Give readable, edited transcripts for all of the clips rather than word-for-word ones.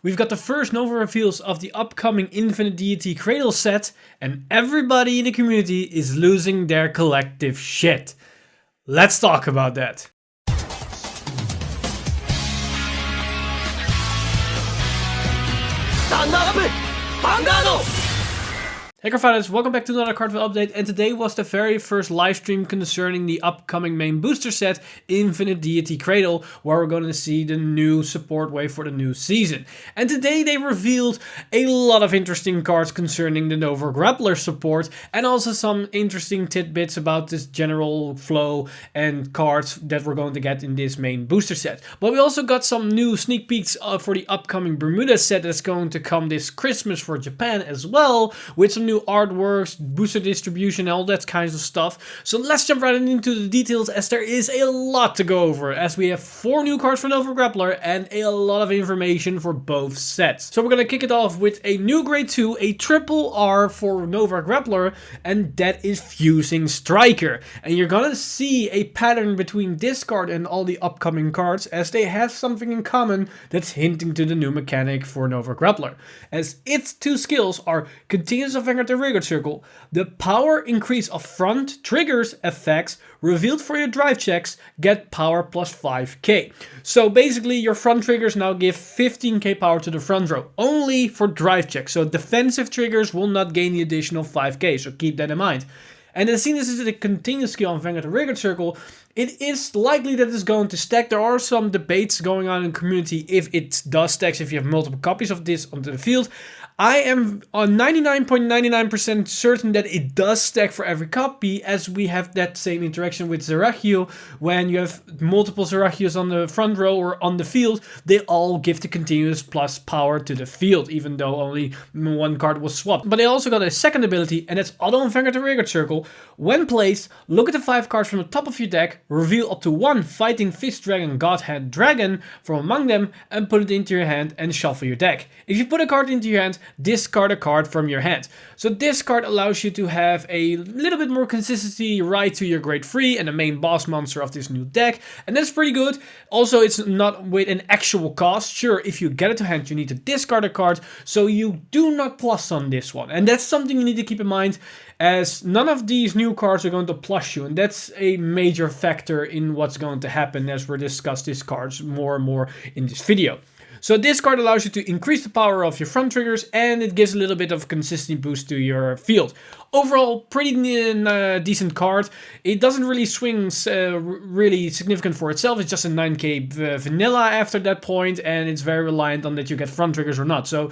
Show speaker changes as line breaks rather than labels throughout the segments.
We've got the first Nova reveals of the upcoming InfiniDeity Cradle set, and everybody in the community is losing their collective shit. Let's talk about that. Stand up! Vanguard! Hey Cardfighters, welcome back to another Cardfight update, and today was the very first live stream concerning the upcoming main booster set, InfiniDeity Cradle, where we're going to see the new support wave for the new season. And today they revealed a lot of interesting cards concerning the Nova Grappler support, and also some interesting tidbits about this general flow and cards that we're going to get in this main booster set. But we also got some new sneak peeks for the upcoming Bermuda set that's going to come this Christmas for Japan as well, with some new artworks, booster distribution, all that kinds of stuff. So let's jump right into the details, as there is a lot to go over, as we have 4 new cards for Nova Grappler and a lot of information for both sets. So we're gonna kick it off with a new grade 2, a triple R for Nova Grappler, and that is Fusing Striker. And you're gonna see a pattern between this card and all the upcoming cards, as they have something in common that's hinting to the new mechanic for Nova Grappler, as its 2 skills are Continuous Vanguard the Vanguard Circle, the power increase of front triggers effects revealed for your drive checks get power plus 5k. So basically your front triggers now give 15k power to the front row, only for drive checks. So defensive triggers will not gain the additional 5k, so keep that in mind. And then seeing this is the continuous skill on Vanguard the Vanguard Circle, it is likely that it's going to stack. There are some debates going on in the community if it does stack, if you have multiple copies of this onto the field. I am on 99.99% certain that it does stack for every copy, as we have that same interaction with Zerachio. When you have multiple Zerachios on the front row or on the field, they all give the continuous plus power to the field, even though only 1 card was swapped. But they also got a second ability, and that's Auto on Vanguard the Vanguard Circle. When placed, look at the 5 cards from the top of your deck, reveal up to 1 Fighting Fist Dragon Godhead Dragon from among them, and put it into your hand and shuffle your deck. If you put a card into your hand, discard a card from your hand. So this card allows you to have a little bit more consistency right to your grade 3 and the main boss monster of this new deck, and that's pretty good. Also, it's not with an actual cost. Sure, if you get it to hand, you need to discard a card, so you do not plus on this one, and that's something you need to keep in mind, as none of these new cards are going to plus you, and that's a major factor in what's going to happen as we discuss these cards more and more in this video. So this card allows you to increase the power of your front triggers, and it gives a little bit of consistency boost to your field. Overall, pretty decent card. It doesn't really swing really significant for itself. It's just a 9k vanilla after that point, and it's very reliant on that you get front triggers or not. So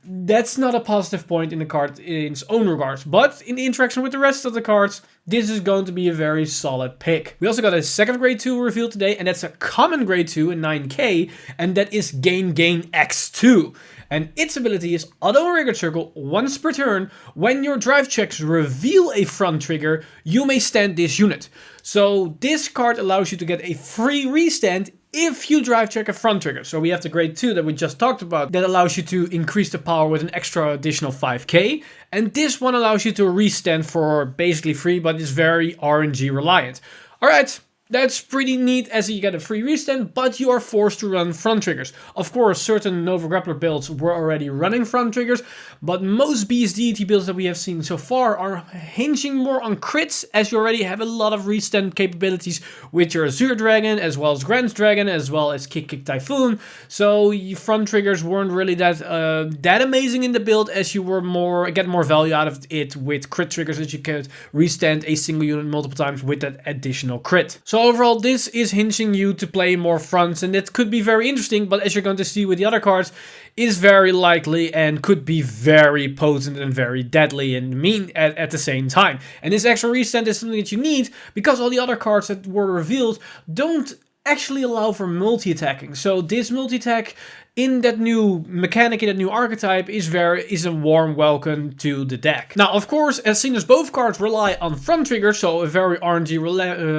that's not a positive point in the card in its own regards, but in the interaction with the rest of the cards, this is going to be a very solid pick. We also got a second grade 2 revealed today, and that's a common grade 2 in 9k, and that is Gain X2. And its ability is Auto Vanguard Circle. Once per turn, when your drive checks reveal a front trigger, you may stand this unit. So this card allows you to get a free restand if you drive check a front trigger. So we have the grade 2 that we just talked about, that allows you to increase the power with an extra additional 5k. And this one allows you to restand for basically free, but is very RNG reliant. Alright, that's pretty neat, as you get a free restand, but you are forced to run front triggers. Of course, certain Nova Grappler builds were already running front triggers, but most BSDT builds that we have seen so far are hinging more on crits, as you already have a lot of restand capabilities with your Azure Dragon, as well as Grand's Dragon, as well as Kick Typhoon. So your front triggers weren't really that amazing in the build, as you were get more value out of it with crit triggers, that you could restand a single unit multiple times with that additional crit. So overall, this is hinging you to play more fronts, and it could be very interesting, but as you're going to see with the other cards, is very likely and could be very potent and very deadly and mean at the same time. And this extra restand is something that you need, because all the other cards that were revealed don't actually allow for multi-attacking. So this multi-attack in that new mechanic, in that new archetype, is a warm welcome to the deck. Now, of course, as seen as both cards rely on front triggers, so a very RNG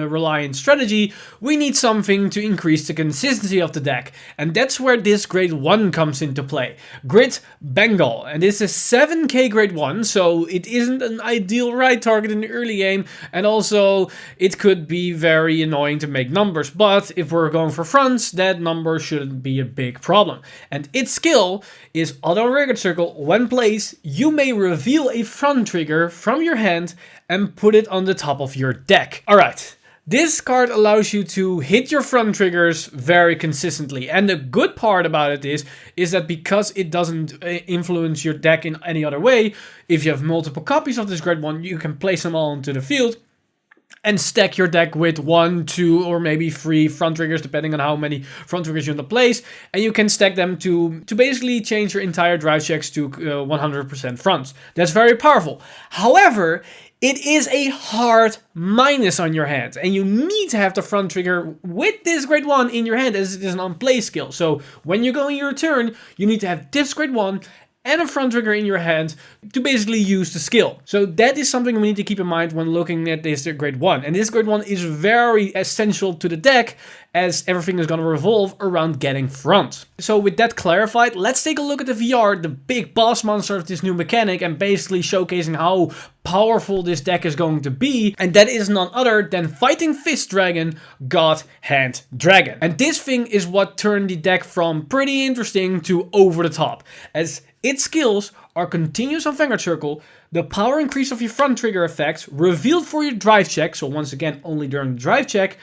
reliant strategy, we need something to increase the consistency of the deck. And that's where this grade 1 comes into play. Grid Bengal. And this is 7k grade 1, so it isn't an ideal right target in the early game, and also it could be very annoying to make numbers. But if we're going for fronts, that number shouldn't be a big problem. And its skill is auto Vanguard Circle. When placed, you may reveal a front trigger from your hand and put it on the top of your deck. Alright. This card allows you to hit your front triggers very consistently, and the good part about it is that because it doesn't influence your deck in any other way, if you have multiple copies of this grade 1, you can place them all into the field and stack your deck with 1, 2, or maybe 3 front triggers, depending on how many front triggers you want to place, and you can stack them to basically change your entire drive checks to 100% fronts. That's very powerful. However, it is a hard minus on your hand, and you need to have the front trigger with this grade 1 in your hand, as it is an on-play skill. So when you're going your turn, you need to have this grade 1 and a front trigger in your hand to basically use the skill. So that is something we need to keep in mind when looking at this grade 1. And this grade 1 is very essential to the deck, as everything is going to revolve around getting front. So with that clarified, let's take a look at the VR, the big boss monster of this new mechanic, and basically showcasing how powerful this deck is going to be. And that is none other than Fighting Fist Dragon, God Hand Dragon. And this thing is what turned the deck from pretty interesting to over the top, as its skills are continuous on Vanguard Circle, the power increase of your front trigger effects, revealed for your drive check, so once again only during the drive check,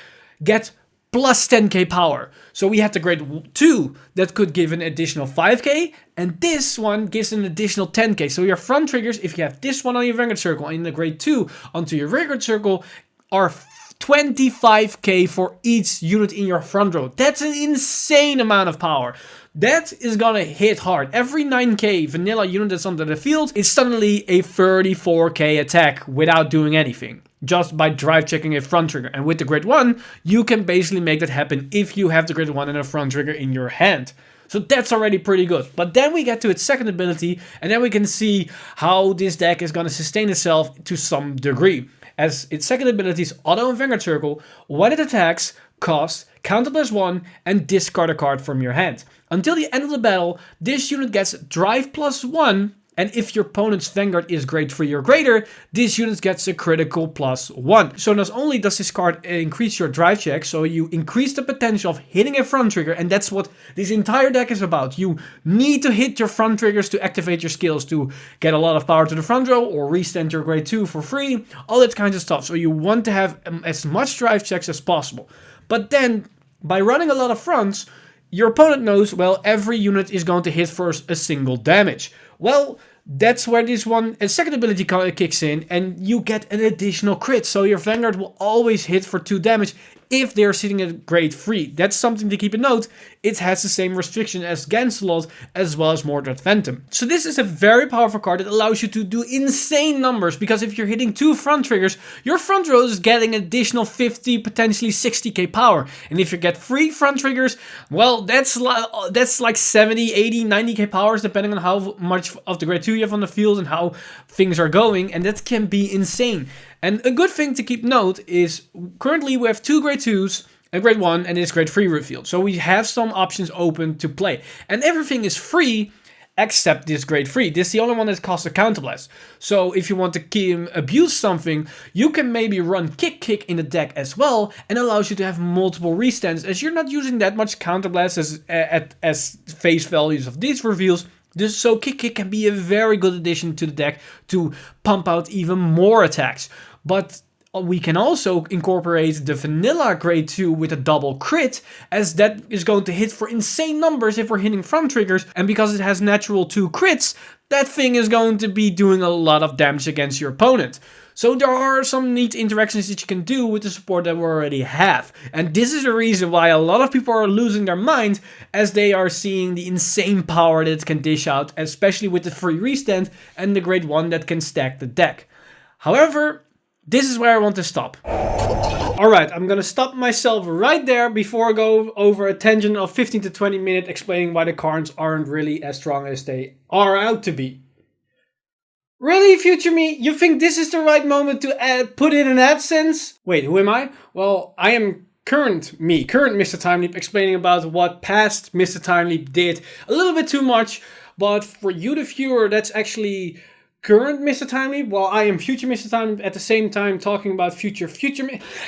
get plus 10k power. So we had the grade 2 that could give an additional 5k, and this one gives an additional 10k. So your front triggers, if you have this one on your Vanguard Circle and the grade 2 onto your Vanguard Circle, are 25k for each unit in your front row. That's an insane amount of power. That is gonna hit hard. Every 9k vanilla unit that's onto the field is suddenly a 34k attack without doing anything, just by drive checking a front trigger. And with the grade 1, you can basically make that happen if you have the grade 1 and a front trigger in your hand. So that's already pretty good. But then we get to its second ability, and then we can see how this deck is gonna sustain itself to some degree. As its second ability is Auto and Vanguard Circle, when it attacks, cost, counter +1, and discard a card from your hand. Until the end of the battle, this unit gets drive +1, and if your opponent's Vanguard is grade 3 or greater, this unit gets a critical +1. So not only does this card increase your drive check, so you increase the potential of hitting a front trigger, and that's what this entire deck is about. You need to hit your front triggers to activate your skills, to get a lot of power to the front row, or restand your grade 2 for free, all that kind of stuff. So you want to have as much drive checks as possible. But then, by running a lot of fronts, your opponent knows, well, every unit is going to hit for a single damage. Well, that's where this one, a second ability kicks in, and you get an additional crit. So your Vanguard will always hit for 2 damage if they're sitting at grade 3. That's something to keep in note. It has the same restriction as Gancelot, as well as Mordred Phantom. So this is a very powerful card that allows you to do insane numbers, because if you're hitting 2 front triggers, your front row is getting additional 50, potentially 60k power. And if you get 3 front triggers, well, that's like 70, 80, 90k powers, depending on how much of the grade 2 you have on the field and how things are going, and that can be insane. And a good thing to keep note is currently we have 2 grade 2s, a grade 1, and this grade 3 revealed. So we have some options open to play. And everything is free except this grade 3. This is the only one that costs a counterblast. So if you want to abuse something, you can maybe run Kick in the deck as well, and allows you to have multiple restands, as you're not using that much counterblast as face values of these reveals. So Kick can be a very good addition to the deck to pump out even more attacks. But we can also incorporate the vanilla grade 2 with a double crit, as that is going to hit for insane numbers if we're hitting front triggers. And because it has natural 2 crits, that thing is going to be doing a lot of damage against your opponent. So there are some neat interactions that you can do with the support that we already have. And this is the reason why a lot of people are losing their mind, as they are seeing the insane power that it can dish out, especially with the free restand and the grade 1 that can stack the deck. However, this is where I want to stop. Alright, I'm gonna stop myself right there before I go over a tangent of 15 to 20 minutes explaining why the cards aren't really as strong as they are out to be. Really, future me? You think this is the right moment to put in an AdSense? Wait, who am I? Well, I am current Mr. Time Leap, explaining about what past Mr. Time Leap did. A little bit too much, but for you the viewer, that's actually current Mr. Timely, while I am future Mr. Timely at the same time talking about future.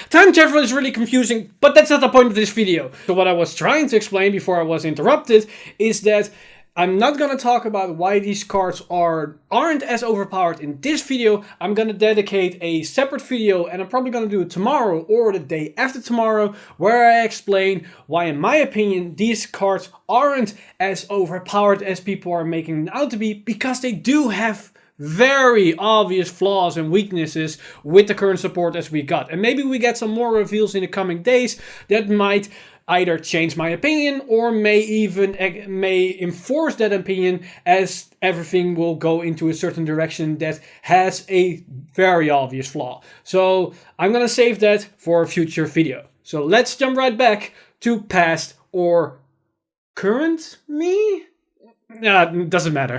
Time travel is really confusing, but that's not the point of this video. So what I was trying to explain before I was interrupted is that I'm not gonna talk about why these cards aren't as overpowered in this video. I'm gonna dedicate a separate video, and I'm probably gonna do it tomorrow or the day after tomorrow, where I explain why, in my opinion, these cards aren't as overpowered as people are making them out to be, because they do have very obvious flaws and weaknesses with the current support as we got. And maybe we get some more reveals in the coming days that might either change my opinion or may enforce that opinion, as everything will go into a certain direction that has a very obvious flaw. So I'm gonna save that for a future video. So let's jump right back to past or current me? It doesn't matter.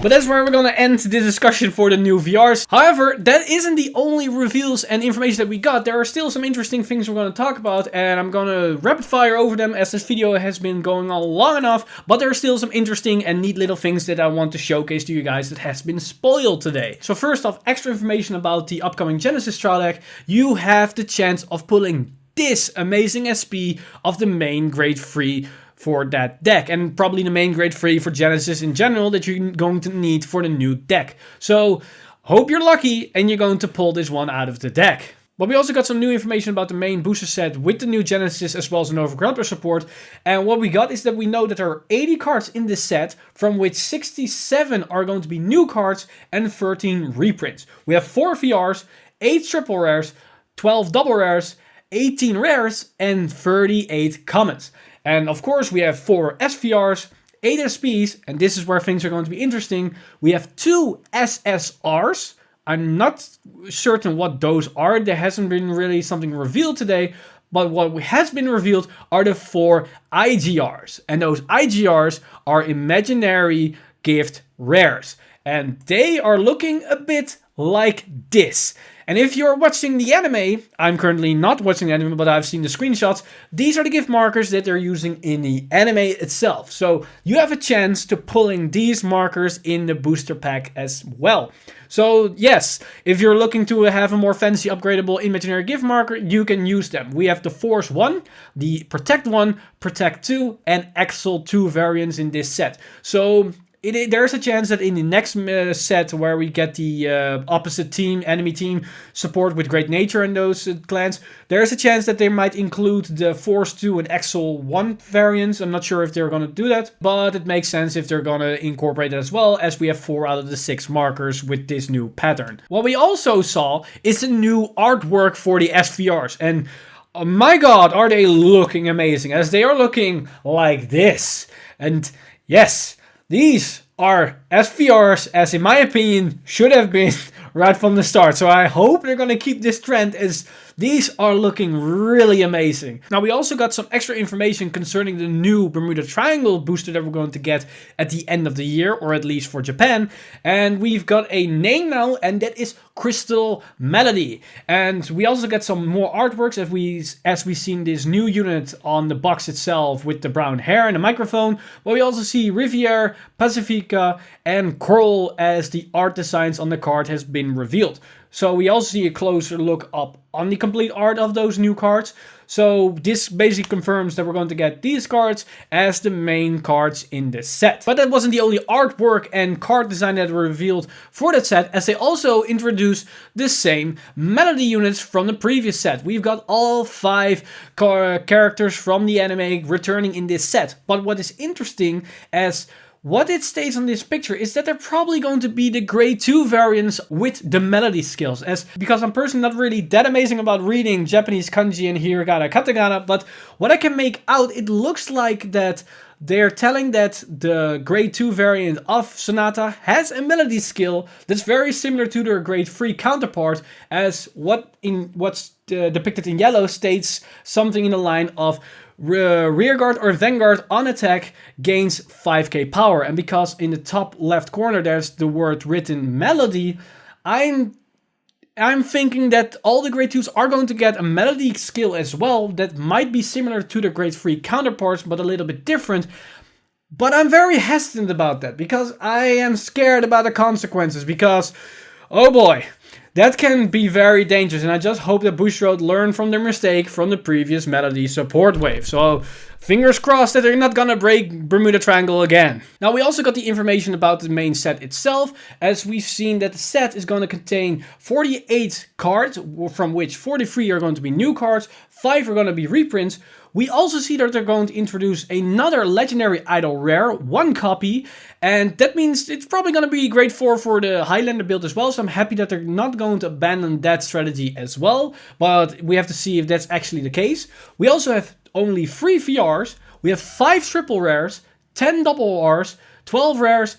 But that's where we're gonna end the discussion for the new VRs. However, that isn't the only reveals and information that we got. There are still some interesting things we're gonna talk about, and I'm gonna rapid fire over them as this video has been going on long enough. But there are still some interesting and neat little things that I want to showcase to you guys that has been spoiled today. So first off, extra information about the upcoming Genesis trial deck. You have the chance of pulling this amazing SP of the main grade 3 for that deck, and probably the main grade 3 for Genesis in general that you're going to need for the new deck. So hope you're lucky and you're going to pull this one out of the deck. But we also got some new information about the main booster set with the new Genesis as well as the Nova Grappler support. And what we got is that we know that there are 80 cards in this set, from which 67 are going to be new cards and 13 reprints. We have 4 VRs, 8 triple rares, 12 double rares, 18 rares, and 38 commons. And of course we have 4 SVRs, 8 SPs, and this is where things are going to be interesting. We have 2 SSRs. I'm not certain what those are. There hasn't been really something revealed today, but what has been revealed are the 4 IGRs. And those IGRs are imaginary gift rares. And they are looking a bit like this. And if you're watching the anime, I'm currently not watching the anime, but I've seen the screenshots. These are the gift markers that they're using in the anime itself. So you have a chance to pulling these markers in the booster pack as well. So yes, if you're looking to have a more fancy upgradable imaginary gift marker, you can use them. We have the Force 1, the Protect 1, Protect 2, and Excel 2 variants in this set. So there's a chance that in the next set, where we get the opposite team, enemy team support with Great Nature and those clans, there's a chance that they might include the Force 2 and Excel 1 variants. I'm not sure if they're going to do that, but it makes sense if they're going to incorporate it as well, as we have 4 out of the 6 markers with this new pattern. What we also saw is the new artwork for the SVRs, and oh my god, are they looking amazing, as they are looking like this. And yes, these are SVRs, as in my opinion should have been right from the start. So I hope they're going to keep this trend, as these are looking really amazing. Now we also got some extra information concerning the new Bermuda Triangle booster that we're going to get at the end of the year, or at least for Japan. And we've got a name now, and that is Crystal Melody. And we also get some more artworks as we've seen this new unit on the box itself with the brown hair and the microphone. But we also see Riviere, Pacifica, and Coral as the art designs on the card has been revealed. So we also see a closer look up on the complete art of those new cards. So this basically confirms that we're going to get these cards as the main cards in this set. But that wasn't the only artwork and card design that were revealed for that set, as they also introduced the same melody units from the previous set. We've got all 5 characters from the anime returning in this set. But what is interesting, as what it states on this picture, is that they're probably going to be the grade 2 variants with the melody skills. Because I'm personally not really that amazing about reading Japanese kanji and hiragana, katakana, but what I can make out, it looks like that they're telling that the grade 2 variant of Sonata has a melody skill that's very similar to their grade 3 counterpart, as what's depicted in yellow states something in the line of Rearguard or Vanguard on attack gains 5k power. And because in the top left corner there's the word written melody, I'm thinking that all the grade 2s are going to get a melody skill as well that might be similar to the grade 3 counterparts, but a little bit different. But I'm very hesitant about that because I am scared about the consequences because, oh boy, that can be very dangerous, and I just hope that Bushiroad learned from their mistake from the previous Melody support wave. So, fingers crossed that they're not gonna break Bermuda Triangle again. Now, we also got the information about the main set itself, as we've seen that the set is going to contain 48 cards, from which 43 are going to be new cards, 5 are going to be reprints. We also see that they're going to introduce another Legendary Idol Rare, 1 copy, and that means it's probably going to be great for the Highlander build as well, so I'm happy that they're not going to abandon that strategy as well, but we have to see if that's actually the case. We also have only 3 VRs, we have 5 triple rares, 10 double Rs, 12 rares,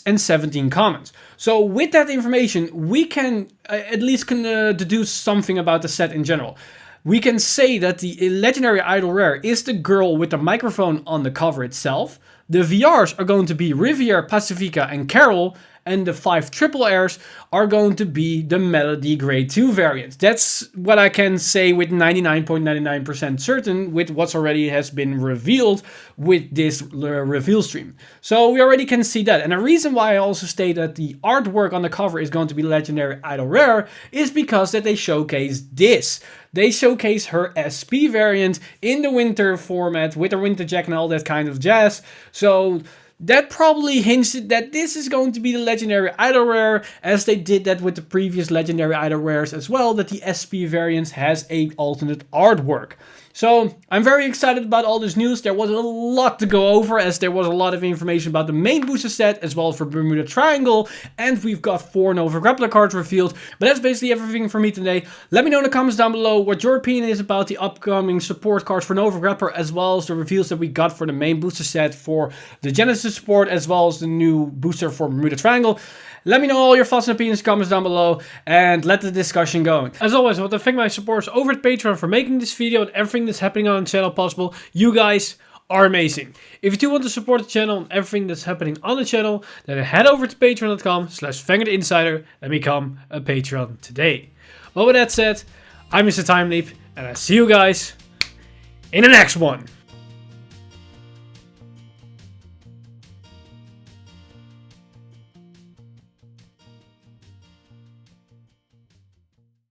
and 17 commons. So with that information, we can at least deduce something about the set in general. We can say that the Legendary Idol Rare is the girl with the microphone on the cover itself. The VRs are going to be Riviere, Pacifica, and Carol. And the 5 triple airs are going to be the Melody Grade 2 variant. That's what I can say with 99.99% certain with what's already has been revealed with this reveal stream. So we already can see that. And the reason why I also state that the artwork on the cover is going to be Legendary Idol Rare is because that they showcase this. They showcase her SP variant in the winter format with her winter jacket and all that kind of jazz. So that probably hints that this is going to be the Legendary Idol Rare, as they did that with the previous Legendary Idol Rares as well, that the SP variant has a alternate artwork. So I'm very excited about all this news. There was a lot to go over, as there was a lot of information about the main booster set as well for Bermuda Triangle, and we've got 4 Nova Grappler cards revealed. But that's basically everything for me today. Let me know in the comments down below what your opinion is about the upcoming support cards for Nova Grappler, as well as the reveals that we got for the main booster set for the Genesis support, as well as the new booster for Bermuda Triangle. Let me know all your thoughts and opinions in the comments down below, and let the discussion going. As always, I want to thank my supporters over at Patreon for making this video and everything that's happening on the channel possible. You guys are amazing. If you do want to support the channel and everything that's happening on the channel, then head over to patreon.com/VanguardInsider and become a Patreon today. Well, with that said, I'm Mr. Time Leap, and I see you guys in the next one.